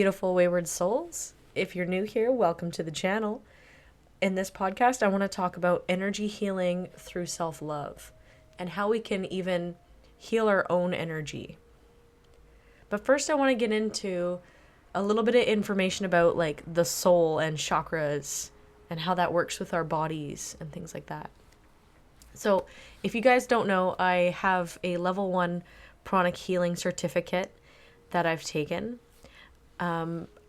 beautiful wayward souls. If you're new here, welcome to the channel. In this podcast, I want to talk about energy healing through self-love and how we can even heal our own energy. But first, I want to get into a little bit of information about like the soul and chakras and how that works with our bodies and things like that. So if you guys don't know, I have a level 1 pranic healing certificate that I've taken.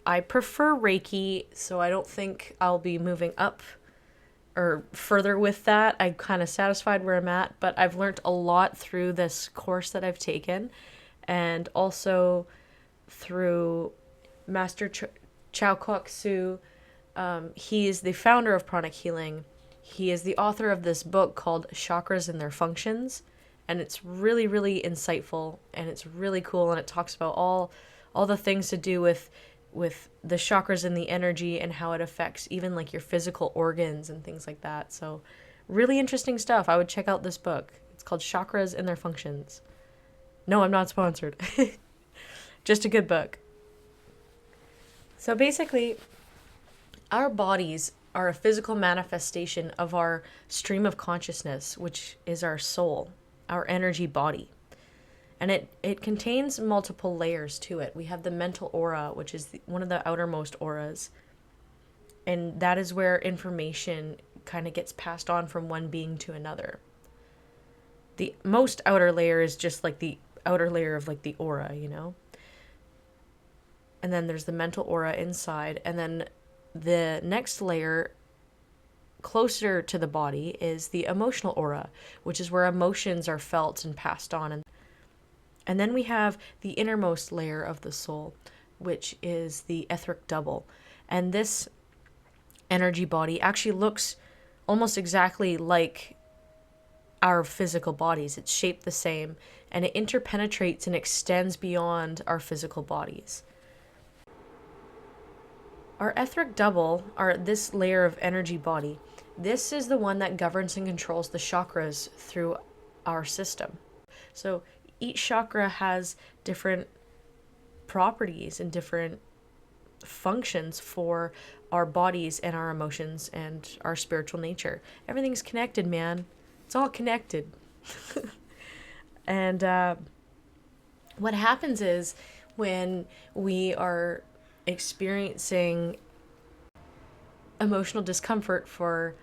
I prefer Reiki, so I don't think I'll be moving up or further with that. I'm kind of satisfied where I'm at, but I've learned a lot through this course that I've taken, and also through Master Chow Kok Su. He is the founder of pranic healing. He is the author of this book called Chakras and Their Functions, and it's really, really insightful, and it's really cool, and it talks about all the things to do with the chakras and the energy and how it affects even like your physical organs and things like that. So really interesting stuff. I would check out this book. It's called Chakras and Their Functions. No, I'm not sponsored. Just a good book. So basically, our bodies are a physical manifestation of our stream of consciousness, which is our soul, our energy body. And it contains multiple layers to it. We have the mental aura, which is one of the outermost auras. And that is where information kind of gets passed on from one being to another. The most outer layer is just like the outer layer of like the aura, you know? And then there's the mental aura inside. And then the next layer closer to the body is the emotional aura, which is where emotions are felt and passed on. And then we have the innermost layer of the soul, which is the etheric double. And this energy body actually looks almost exactly like our physical bodies. It's shaped the same, and it interpenetrates and extends beyond our physical bodies. Our etheric double, this layer of energy body, this is the one that governs and controls the chakras through our system. So each chakra has different properties and different functions for our bodies and our emotions and our spiritual nature. Everything's connected, man. It's all connected. And what happens is when we are experiencing emotional discomfort for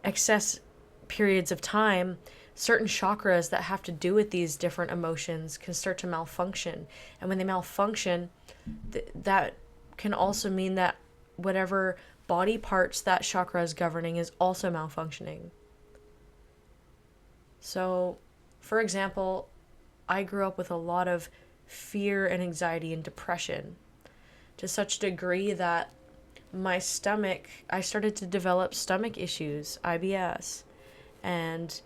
excess periods of time, certain chakras that have to do with these different emotions can start to malfunction. And when they malfunction, that can also mean that whatever body parts that chakra is governing is also malfunctioning. So, for example, I grew up with a lot of fear and anxiety and depression, to such a degree that my stomach, I started to develop stomach issues, IBS. And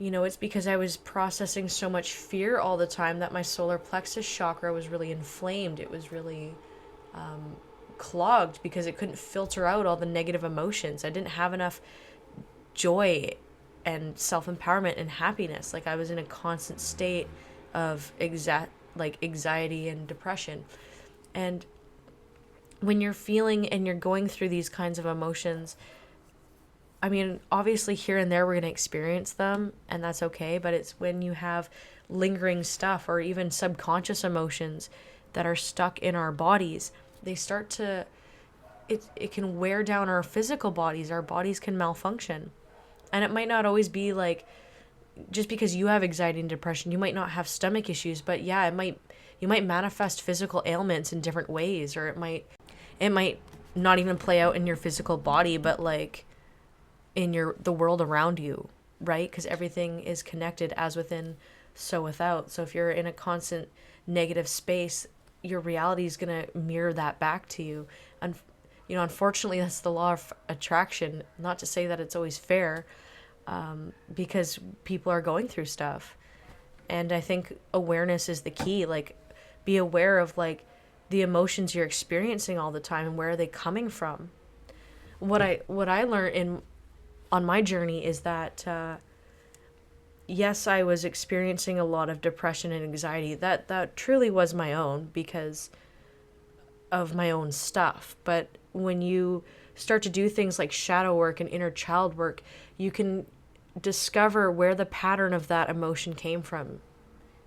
you know, it's because I was processing so much fear all the time that my solar plexus chakra was really inflamed. It was really clogged because it couldn't filter out all the negative emotions. I didn't have enough joy and self-empowerment and happiness. Like I was in a constant state of anxiety and depression. And when you're feeling and you're going through these kinds of emotions, I mean, obviously here and there we're going to experience them, and that's okay, but it's when you have lingering stuff or even subconscious emotions that are stuck in our bodies, they start to, it can wear down our physical bodies. Our bodies can malfunction. And it might not always be like, just because you have anxiety and depression, you might not have stomach issues, but yeah, you might manifest physical ailments in different ways, or it might not even play out in your physical body, but like in the world around you, right? Because everything is connected, as within, so without. So if you're in a constant negative space, your reality is going to mirror that back to you. And you know, unfortunately, that's the law of attraction. Not to say that it's always fair, because people are going through stuff. And I think awareness is the key. Like, be aware of like the emotions you're experiencing all the time and where are they coming from. What I learned on my journey is that yes, I was experiencing a lot of depression and anxiety. That truly was my own because of my own stuff. But when you start to do things like shadow work and inner child work, you can discover where the pattern of that emotion came from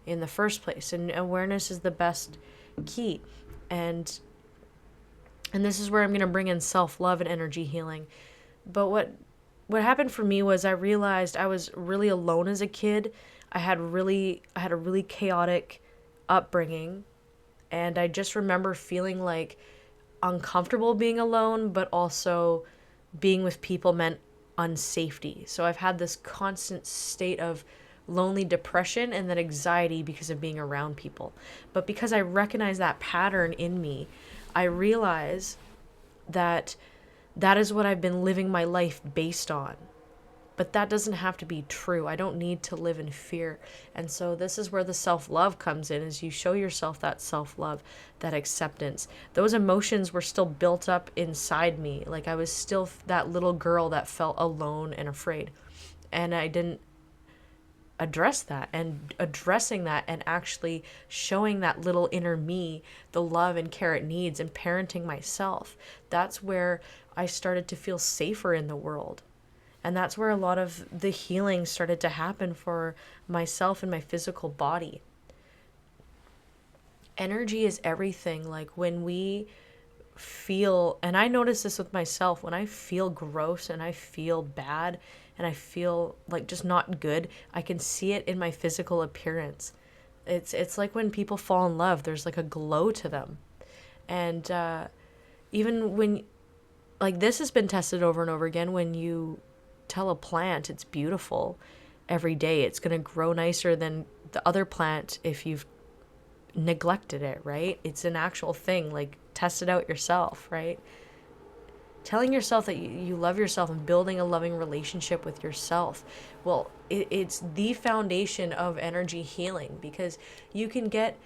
in the first place. And awareness is the best key. And this is where I'm going to bring in self-love and energy healing. But what happened for me was I realized I was really alone as a kid. I had a really chaotic upbringing, and I just remember feeling like uncomfortable being alone, but also being with people meant unsafety. So I've had this constant state of lonely depression and then anxiety because of being around people. But because I recognize that pattern in me, I realize that that is what I've been living my life based on. But that doesn't have to be true. I don't need to live in fear. And so this is where the self-love comes in, is you show yourself that self-love, that acceptance. Those emotions were still built up inside me. Like I was still that little girl that felt alone and afraid. And I didn't address that, and addressing that and actually showing that little inner me the love and care it needs, and parenting myself. That's where I started to feel safer in the world. And that's where a lot of the healing started to happen for myself and my physical body. Energy is everything. Like when we feel, and I notice this with myself, when I feel gross and I feel bad and I feel like just not good, I can see it in my physical appearance. It's like when people fall in love, there's like a glow to them. And even when, like this has been tested over and over again, when you tell a plant it's beautiful every day, it's going to grow nicer than the other plant if you've neglected it, right? It's an actual thing. Like test it out yourself, right? Telling yourself that you love yourself and building a loving relationship with yourself. Well, it's the foundation of energy healing, because you can get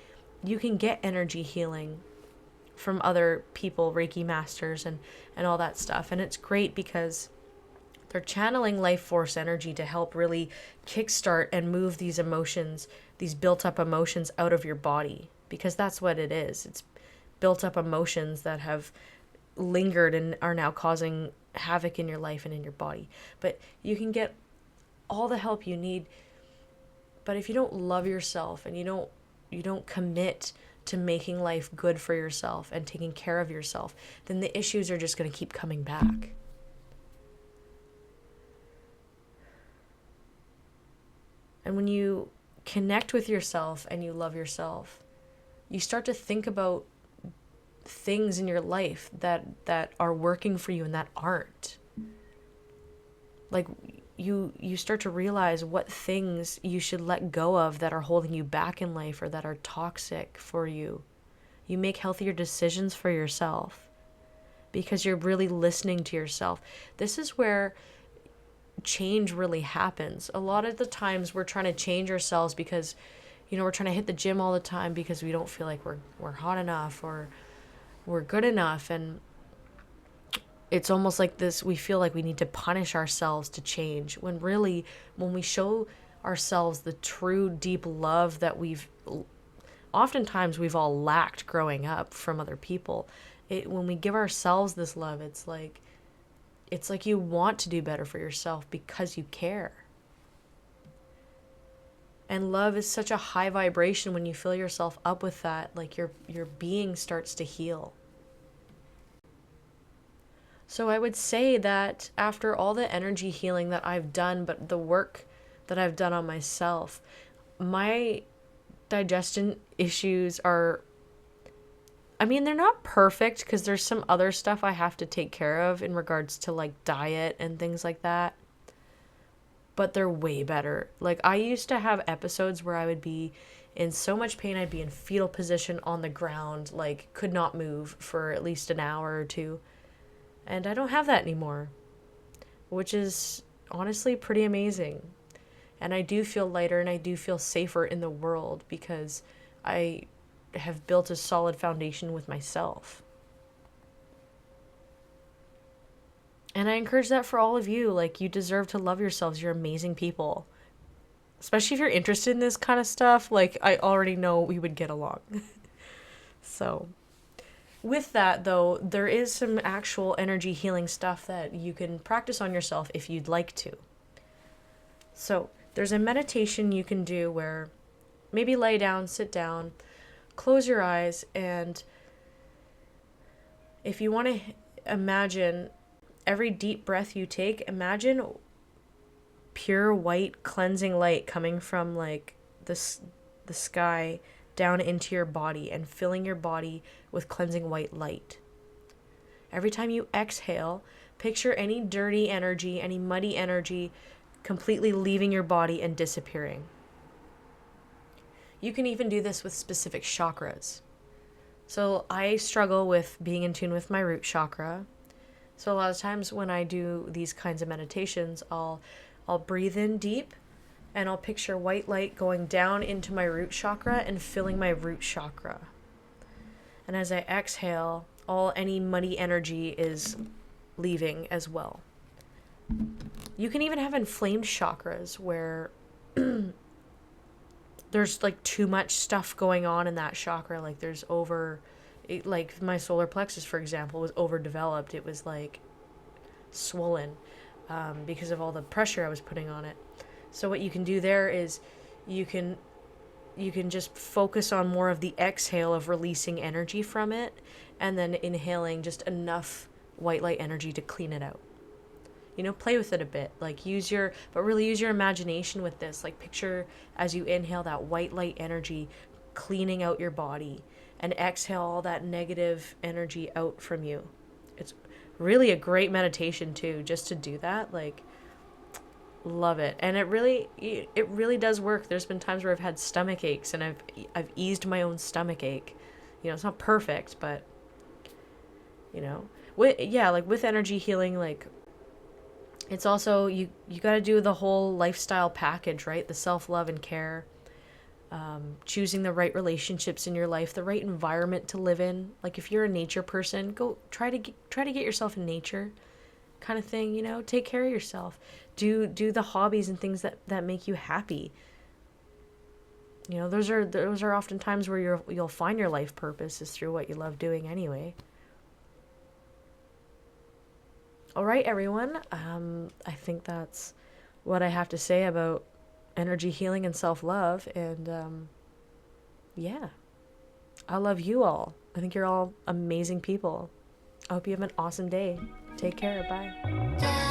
energy healing from other people, Reiki masters and all that stuff. And it's great because they're channeling life force energy to help really kickstart and move these emotions, these built up emotions out of your body, because that's what it is. It's built up emotions that have lingered and are now causing havoc in your life and in your body. But you can get all the help you need. But if you don't love yourself and you don't commit to making life good for yourself and taking care of yourself, then the issues are just going to keep coming back. And when you connect with yourself and you love yourself, you start to think about things in your life that are working for you and that aren't. Like you start to realize what things you should let go of that are holding you back in life or that are toxic for you. You make healthier decisions for yourself because you're really listening to yourself. This is where change really happens. A lot of the times we're trying to change ourselves because, we're trying to hit the gym all the time because we don't feel like we're hot enough or we're good enough. And it's almost like this, we feel like we need to punish ourselves to change, when really, when we show ourselves the true deep love that oftentimes we've all lacked growing up from other people, when we give ourselves this love, it's like you want to do better for yourself because you care. And love is such a high vibration. When you fill yourself up with that, like your being starts to heal. So I would say that after all the energy healing that I've done, but the work that I've done on myself, my digestion issues are, they're not perfect because there's some other stuff I have to take care of in regards to like diet and things like that. But they're way better. Like I used to have episodes where I would be in so much pain, I'd be in fetal position on the ground, like could not move for at least an hour or two. And I don't have that anymore, which is honestly pretty amazing. And I do feel lighter and I do feel safer in the world because I have built a solid foundation with myself. And I encourage that for all of you. Like, you deserve to love yourselves. You're amazing people. Especially if you're interested in this kind of stuff, like, I already know we would get along. So, with that, though, there is some actual energy healing stuff that you can practice on yourself if you'd like to. So, there's a meditation you can do where maybe lay down, sit down, close your eyes, and if you want to imagine every deep breath you take, imagine pure white cleansing light coming from like the sky down into your body and filling your body with cleansing white light. Every time you exhale, picture any dirty energy, any muddy energy completely leaving your body and disappearing. You can even do this with specific chakras. So I struggle with being in tune with my root chakra. So a lot of times when I do these kinds of meditations, I'll breathe in deep and I'll picture white light going down into my root chakra and filling my root chakra. And as I exhale, any muddy energy is leaving as well. You can even have inflamed chakras where there's like too much stuff going on in that chakra. Like like my solar plexus, for example, was overdeveloped. It was like swollen because of all the pressure I was putting on it. So what you can do there is you can just focus on more of the exhale of releasing energy from it, and then inhaling just enough white light energy to clean it out. Play with it a bit. Like really use your imagination with this. Like picture as you inhale that white light energy cleaning out your body, and exhale all that negative energy out from you. It's really a great meditation too, just to do that. Like, love it. And it really does work. There's been times where I've had stomach aches and I've eased my own stomach ache. It's not perfect, but with energy healing, like, it's also, you got to do the whole lifestyle package, right? The self-love and care, choosing the right relationships in your life, the right environment to live in. Like if you're a nature person, go try to get yourself in nature, kind of thing. Take care of yourself. Do the hobbies and things that make you happy. Those are often times where you'll find your life purpose is through what you love doing anyway. All right, everyone. I think that's what I have to say about energy healing and self-love. And yeah, I love you all. I think you're all amazing people. I hope you have an awesome day. Take care. Bye.